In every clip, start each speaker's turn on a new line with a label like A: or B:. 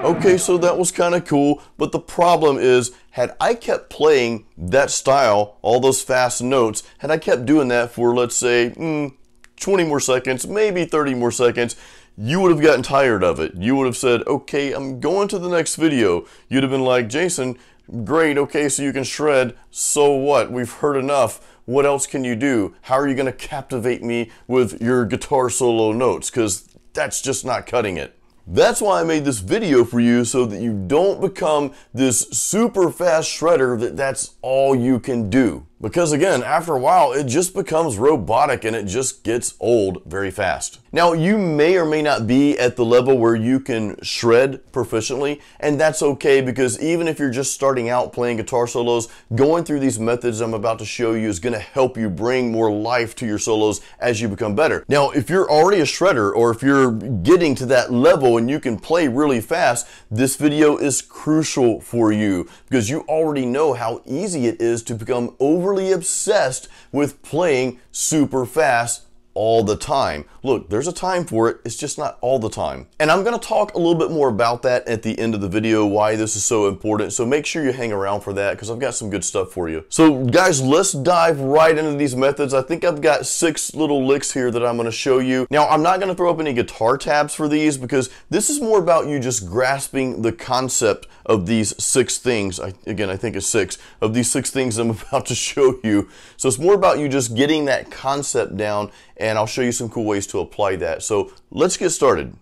A: Okay, so that was kind of cool, but the problem is, had I kept playing that style, all those fast notes, had I kept doing that for, let's say, 20 more seconds, maybe 30 more seconds, you would have gotten tired of it. You would have said, okay, I'm going to the next video. You'd have been like, Jason, great, okay, so you can shred, so what? We've heard enough. What else can you do? How are you going to captivate me with your guitar solo notes? Because that's just not cutting it. That's why I made this video for you, so that you don't become this super fast shredder that's all you can do. Because again, after a while, it just becomes robotic and it just gets old very fast. Now, you may or may not be at the level where you can shred proficiently, and that's okay, because even if you're just starting out playing guitar solos, going through these methods I'm about to show you is going to help you bring more life to your solos as you become better. Now, if you're already a shredder, or if you're getting to that level and you can play really fast, this video is crucial for you, because you already know how easy it is to become overly obsessed with playing super fast all the time. Look, there's a time for it, it's just not all the time. And I'm going to talk a little bit more about that at the end of the video, why this is so important, so make sure you hang around for that, because I've got some good stuff for you. So guys, let's dive right into these methods. I think I've got 6 little licks here that I'm going to show you. Now, I'm not going to throw up any guitar tabs for these, because this is more about you just grasping the concept of these 6 things. Again, I think it's 6 of these 6 things I'm about to show you. So it's more about you just getting that concept down, and I'll show you some cool ways to apply that. So let's get started.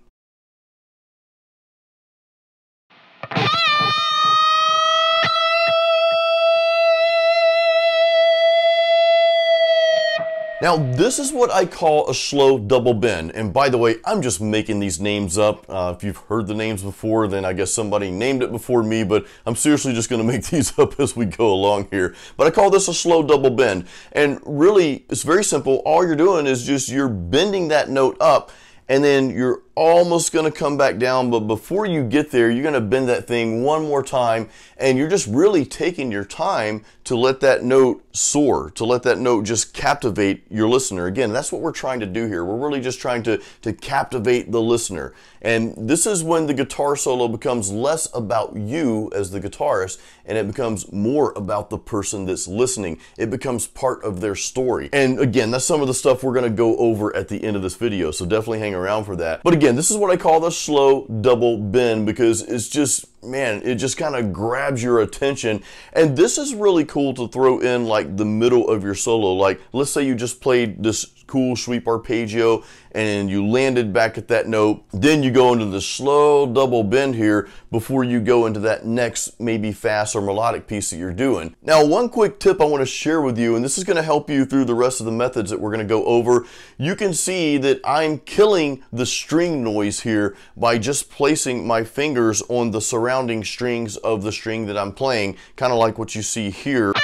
A: Now, this is what I call a slow double bend. And by the way, I'm just making these names up. If you've heard the names before, then I guess somebody named it before me, but I'm seriously just gonna make these up as we go along here. But I call this a slow double bend. And really, it's very simple. All you're doing is just you're bending that note up, and then you're almost gonna come back down, but before you get there, you're gonna bend that thing one more time, and you're just really taking your time to let that note soar, to let that note just captivate your listener. Again, that's what we're trying to do here. We're really just trying to captivate the listener. And this is when the guitar solo becomes less about you as the guitarist, and it becomes more about the person that's listening. It becomes part of their story. And again, that's some of the stuff we're gonna go over at the end of this video, so definitely hang around for that. But again, this is what I call the slow double bend, because it's just, man, it just kind of grabs your attention. And this is really cool to throw in like the middle of your solo. Like, let's say you just played this cool sweep arpeggio and you landed back at that note, then you go into the slow double bend here before you go into that next maybe fast or melodic piece that you're doing. Now, one quick tip I want to share with you, and this is going to help you through the rest of the methods that we're going to go over. You can see that I'm killing the string noise here by just placing my fingers on the surrounding strings of the string that I'm playing, kind of like what you see here.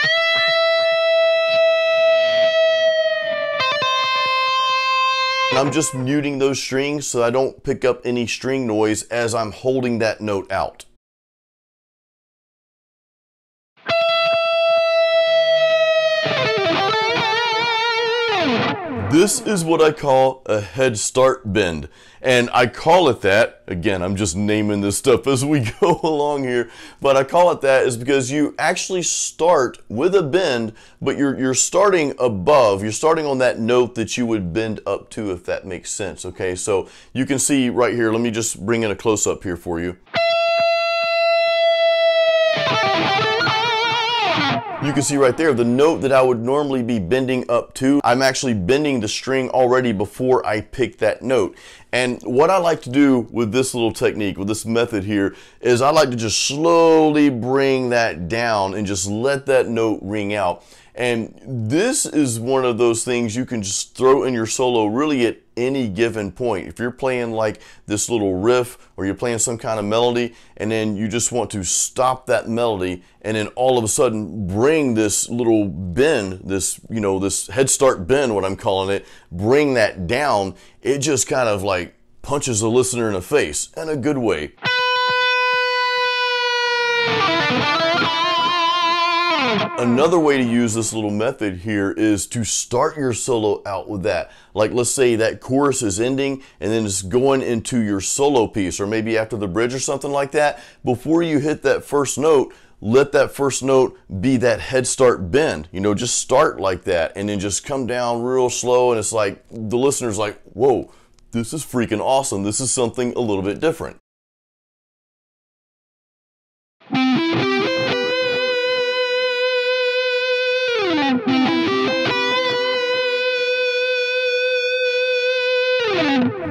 A: I'm just muting those strings so I don't pick up any string noise as I'm holding that note out. This is what I call a head start bend. And I call it that, again, I'm just naming this stuff as we go along here, but I call it that is because you actually start with a bend, but you're starting above, you're starting on that note that you would bend up to, if that makes sense, okay? So you can see right here, let me just bring in a close-up here for you. You can see right there, the note that I would normally be bending up to, I'm actually bending the string already before I pick that note. And what I like to do with this little technique, with this method here, is I like to just slowly bring that down and just let that note ring out. And this is one of those things you can just throw in your solo really at any given point. If you're playing like this little riff, or you're playing some kind of melody, and then you just want to stop that melody, and then all of a sudden bring this little bend, this, you know, this head start bend, what I'm calling it, bring that down, it just kind of like punches the listener in the face in a good way. Another way to use this little method here is to start your solo out with that. Like, let's say that chorus is ending and then it's going into your solo piece, or maybe after the bridge or something like that. Before you hit that first note, let that first note be that head start bend. You know, just start like that and then just come down real slow, and it's like the listener's like, whoa, this is freaking awesome. This is something a little bit different.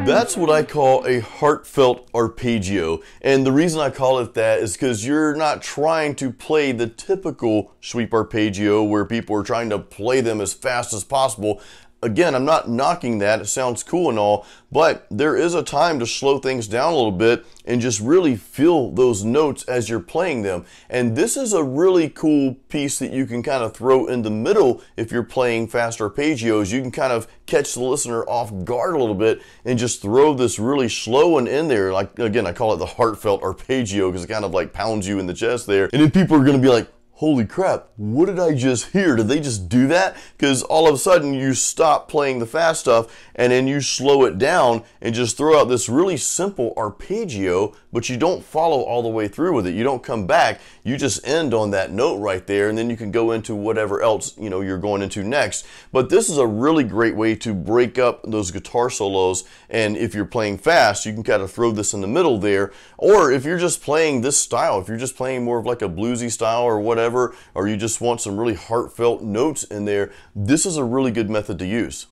A: That's what I call a heartfelt arpeggio, and the reason I call it that is because you're not trying to play the typical sweep arpeggio where people are trying to play them as fast as possible. Again, I'm not knocking that, it sounds cool and all, but there is a time to slow things down a little bit and just really feel those notes as you're playing them. And this is a really cool piece that you can kind of throw in the middle if you're playing fast arpeggios. You can kind of catch the listener off guard a little bit and just throw this really slow one in there. Like, again, I call it the heartfelt arpeggio because it kind of like pounds you in the chest there. And then people are going to be like, holy crap, what did I just hear? Did they just do that? Because all of a sudden you stop playing the fast stuff and then you slow it down and just throw out this really simple arpeggio, but you don't follow all the way through with it. You don't come back. You just end on that note right there, and then you can go into whatever else you're going into next. But this is a really great way to break up those guitar solos, and if you're playing fast, you can kind of throw this in the middle there. Or if you're just playing this style, if you're just playing more of like a bluesy style or whatever, or you just want some really heartfelt notes in there, this is a really good method to use.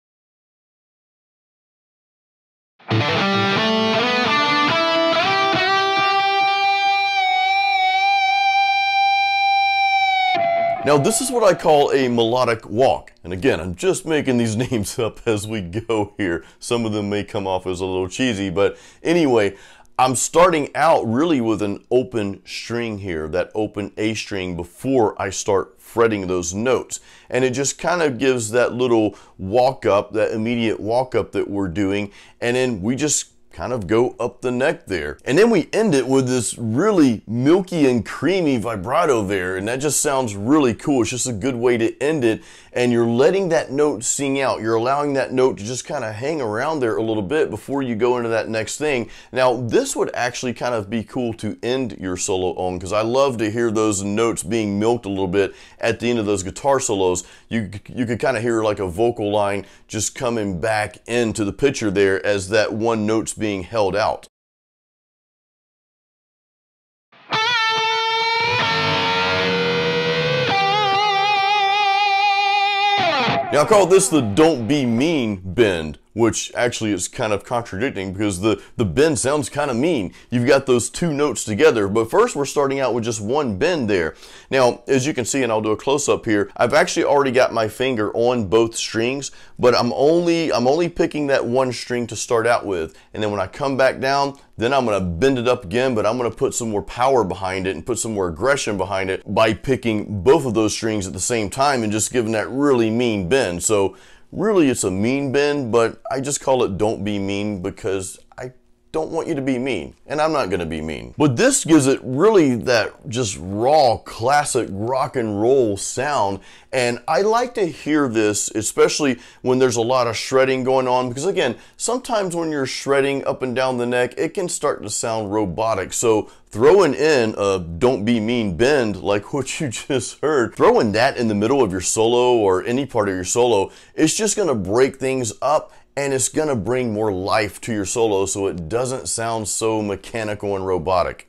A: Now this is what I call a melodic walk. And again, I'm just making these names up as we go here. Some of them may come off as a little cheesy, but anyway, I'm starting out really with an open string here, that open A string, before I start fretting those notes. And it just kind of gives that little walk up, that immediate walk up that we're doing. And then we just kind of go up the neck there. And then we end it with this really milky and creamy vibrato there, and that just sounds really cool. It's just a good way to end it, and you're letting that note sing out. You're allowing that note to just kind of hang around there a little bit before you go into that next thing. Now, this would actually kind of be cool to end your solo on, because I love to hear those notes being milked a little bit at the end of those guitar solos. You could kind of hear like a vocal line just coming back into the picture there as that one note's being held out. Now I call this the don't be mean bend, which actually is kind of contradicting because the bend sounds kind of mean. You've got those two notes together, but first we're starting out with just one bend there. Now, as you can see, and I'll do a close-up here, I've actually already got my finger on both strings, but I'm only picking that one string to start out with. And then when I come back down, then I'm gonna bend it up again, but I'm gonna put some more power behind it and put some more aggression behind it by picking both of those strings at the same time and just giving that really mean bend. So really, it's a mean bend, but I just call it don't be mean because I don't want you to be mean, and I'm not gonna be mean. But this gives it really that just raw, classic rock and roll sound, and I like to hear this, especially when there's a lot of shredding going on, because again, sometimes when you're shredding up and down the neck, it can start to sound robotic. So throwing in a don't be mean bend like what you just heard, throwing that in the middle of your solo or any part of your solo, it's just gonna break things up, and it's gonna bring more life to your solo so it doesn't sound so mechanical and robotic.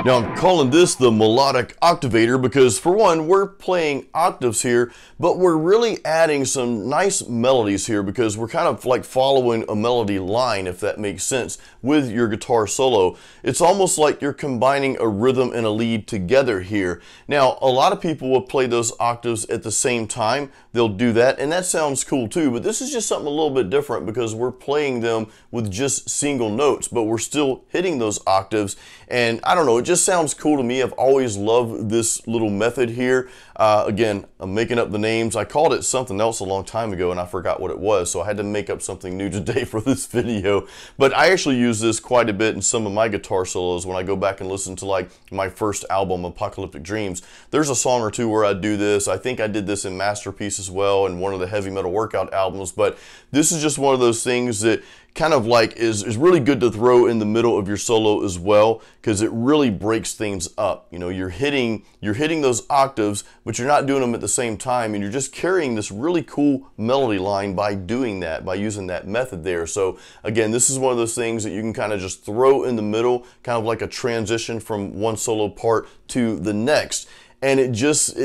A: Now I'm calling this the melodic octavator because for one, we're playing octaves here, but we're really adding some nice melodies here because we're kind of like following a melody line, if that makes sense, with your guitar solo. It's almost like you're combining a rhythm and a lead together here. Now, a lot of people will play those octaves at the same time. They'll do that, and that sounds cool too, but this is just something a little bit different because we're playing them with just single notes, but we're still hitting those octaves, and I don't know, it just just sounds cool to me. I've always loved this little method here. Again, I'm making up the names. I called it something else a long time ago and I forgot what it was, so I had to make up something new today for this video. But I actually use this quite a bit in some of my guitar solos when I go back and listen to like my first album, Apocalyptic Dreams. There's a song or two where I do this. I think I did this in Masterpiece as well, and one of the heavy metal workout albums, but this is just one of those things that kind of like is really good to throw in the middle of your solo as well, because it really breaks things up. You know, you're hitting those octaves, but you're not doing them at the same time, and you're just carrying this really cool melody line by doing that, by using that method there. So again, this is one of those things that you can kind of just throw in the middle, kind of like a transition from one solo part to the next. And it just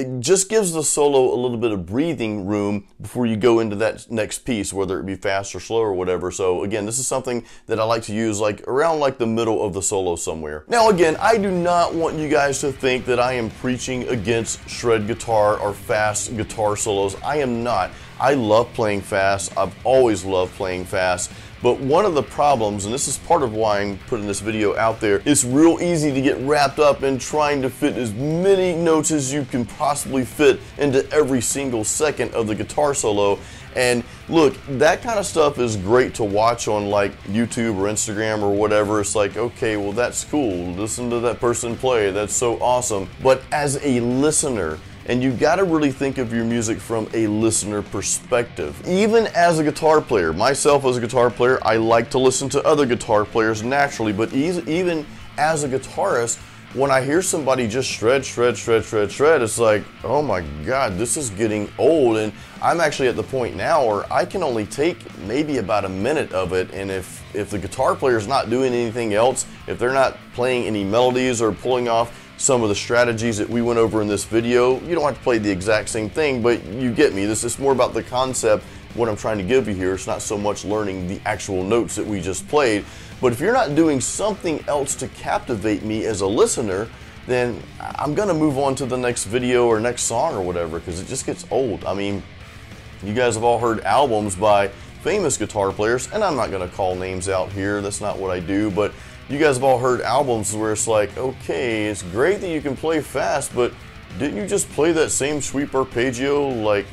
A: gives the solo a little bit of breathing room before you go into that next piece, whether it be fast or slow or whatever. So again, this is something that I like to use like around like the middle of the solo somewhere. Now again, I do not want you guys to think that I am preaching against shred guitar or fast guitar solos. I am not. I love playing fast. I've always loved playing fast. But one of the problems, and this is part of why I'm putting this video out there, it's real easy to get wrapped up in trying to fit as many notes as you can possibly fit into every single second of the guitar solo. And look, that kind of stuff is great to watch on like YouTube or Instagram or whatever. It's like, okay, well that's cool. Listen to that person play. That's so awesome. But as a listener, and you got to really think of your music from a listener perspective. Even as a guitar player, myself as a guitar player, I like to listen to other guitar players naturally, but even as a guitarist, when I hear somebody just shred, it's like, oh my God, this is getting old. And I'm actually at the point now where I can only take maybe about a minute of it, and if the guitar player is not doing anything else, if they're not playing any melodies or pulling off some of the strategies that we went over in this video, you don't have to play the exact same thing, but you get me. This is more about the concept, what I'm trying to give you here. It's not so much learning the actual notes that we just played, but if you're not doing something else to captivate me as a listener, then I'm gonna move on to the next video or next song or whatever, because it just gets old. I mean, you guys have all heard albums by famous guitar players, and I'm not gonna call names out here, that's not what I do, but you guys have all heard albums where it's like, okay, it's great that you can play fast, but didn't you just play that same sweep arpeggio like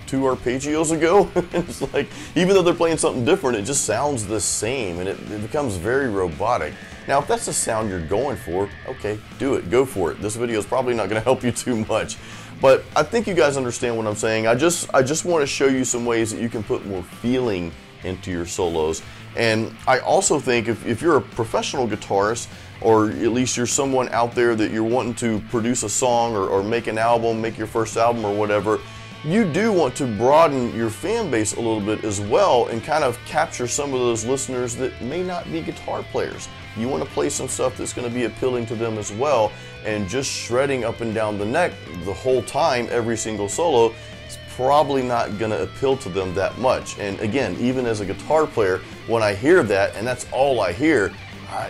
A: 2 arpeggios ago? It's like, even though they're playing something different, it just sounds the same, and it becomes very robotic. Now, if that's the sound you're going for, okay, do it, go for it. This video is probably not gonna help you too much, but I think you guys understand what I'm saying. I just want to show you some ways that you can put more feeling into your solos. And I also think if you're a professional guitarist, or at least you're someone out there that you're wanting to produce a song or make an album, make your first album or whatever, you do want to broaden your fan base a little bit as well and kind of capture some of those listeners that may not be guitar players. You want to play some stuff that's going to be appealing to them as well, and just shredding up and down the neck the whole time, every single solo, probably not going to appeal to them that much. And again, even as a guitar player, when I hear that and that's all I hear,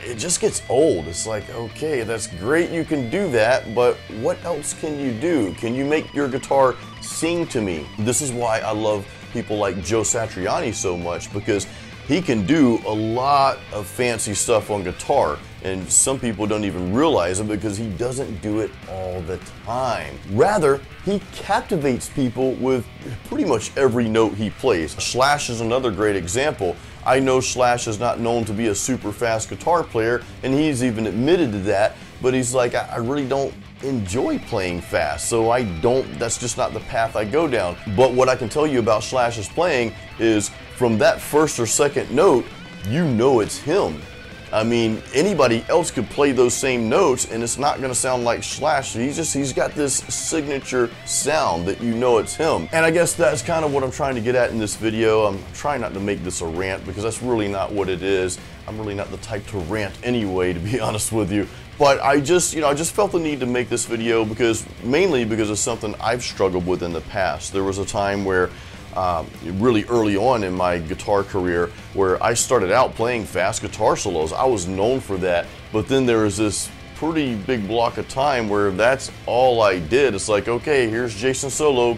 A: it just gets old. It's like, okay, that's great you can do that, but what else can you do? Can you make your guitar sing to me? This is why I love people like Joe Satriani so much, because he can do a lot of fancy stuff on guitar, and some people don't even realize it because he doesn't do it all the time. Rather, he captivates people with pretty much every note he plays. Slash is another great example. I know Slash is not known to be a super fast guitar player, and he's even admitted to that, but he's like, I really don't enjoy playing fast, so that's just not the path I go down. But what I can tell you about Slash's playing is from that first or second note, you know it's him. I mean, anybody else could play those same notes and it's not gonna sound like Slash. He's got this signature sound that you know it's him. And I guess that's kind of what I'm trying to get at in this video. I'm trying not to make this a rant because that's really not what it is. I'm really not the type to rant anyway, to be honest with you. But I just felt the need to make this video mainly because of something I've struggled with in the past. There was a time where really early on in my guitar career where I started out playing fast guitar solos. I was known for that, but then there was this pretty big block of time where that's all I did. It's like, okay, here's Jason's solo.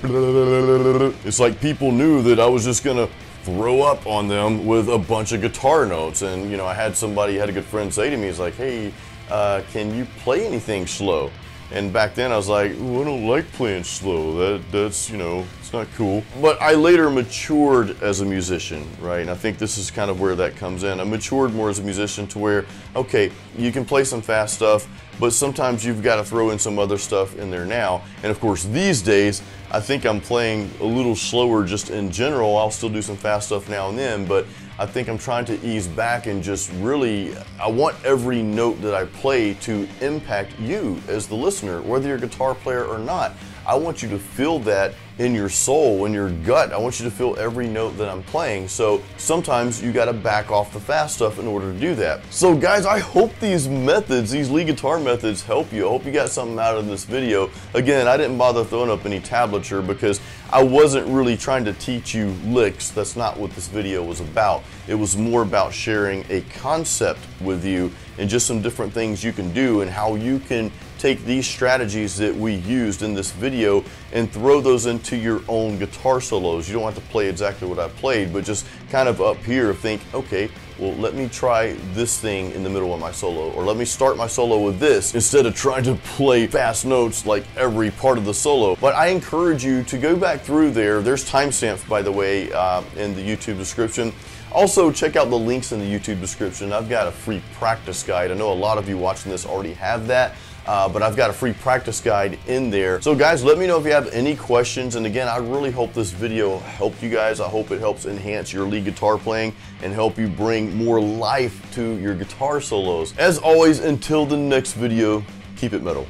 A: It's like people knew that I was just gonna throw up on them with a bunch of guitar notes. And you know, I had a good friend say to me, he's like, hey, can you play anything slow? And back then I was like, ooh, I don't like playing slow. That's, you know, it's not cool. But I later matured as a musician, right? And I think this is kind of where that comes in. I matured more as a musician to where, okay, you can play some fast stuff, but sometimes you've got to throw in some other stuff in there now. And of course, these days, I think I'm playing a little slower just in general. I'll still do some fast stuff now and then, but I think I'm trying to ease back and just really, I want every note that I play to impact you as the listener, whether you're a guitar player or not. I want you to feel that in your soul, in your gut. I want you to feel every note that I'm playing. So sometimes you got to back off the fast stuff in order to do that. So guys, I hope these methods, these lead guitar methods help you. I hope you got something out of this video. Again, I didn't bother throwing up any tablature because I wasn't really trying to teach you licks. That's not what this video was about. It was more about sharing a concept with you and just some different things you can do and how you can take these strategies that we used in this video and throw those into your own guitar solos. You don't have to play exactly what I played, but just kind of up here think, okay, well, let me try this thing in the middle of my solo, or let me start my solo with this instead of trying to play fast notes like every part of the solo. But I encourage you to go back through there. There's timestamps, by the way, in the YouTube description. Also, check out the links in the YouTube description. I've got a free practice guide. I know a lot of you watching this already have that. But I've got a free practice guide in there. So guys, let me know if you have any questions. And again, I really hope this video helped you guys. I hope it helps enhance your lead guitar playing and help you bring more life to your guitar solos. As always, until the next video, keep it metal.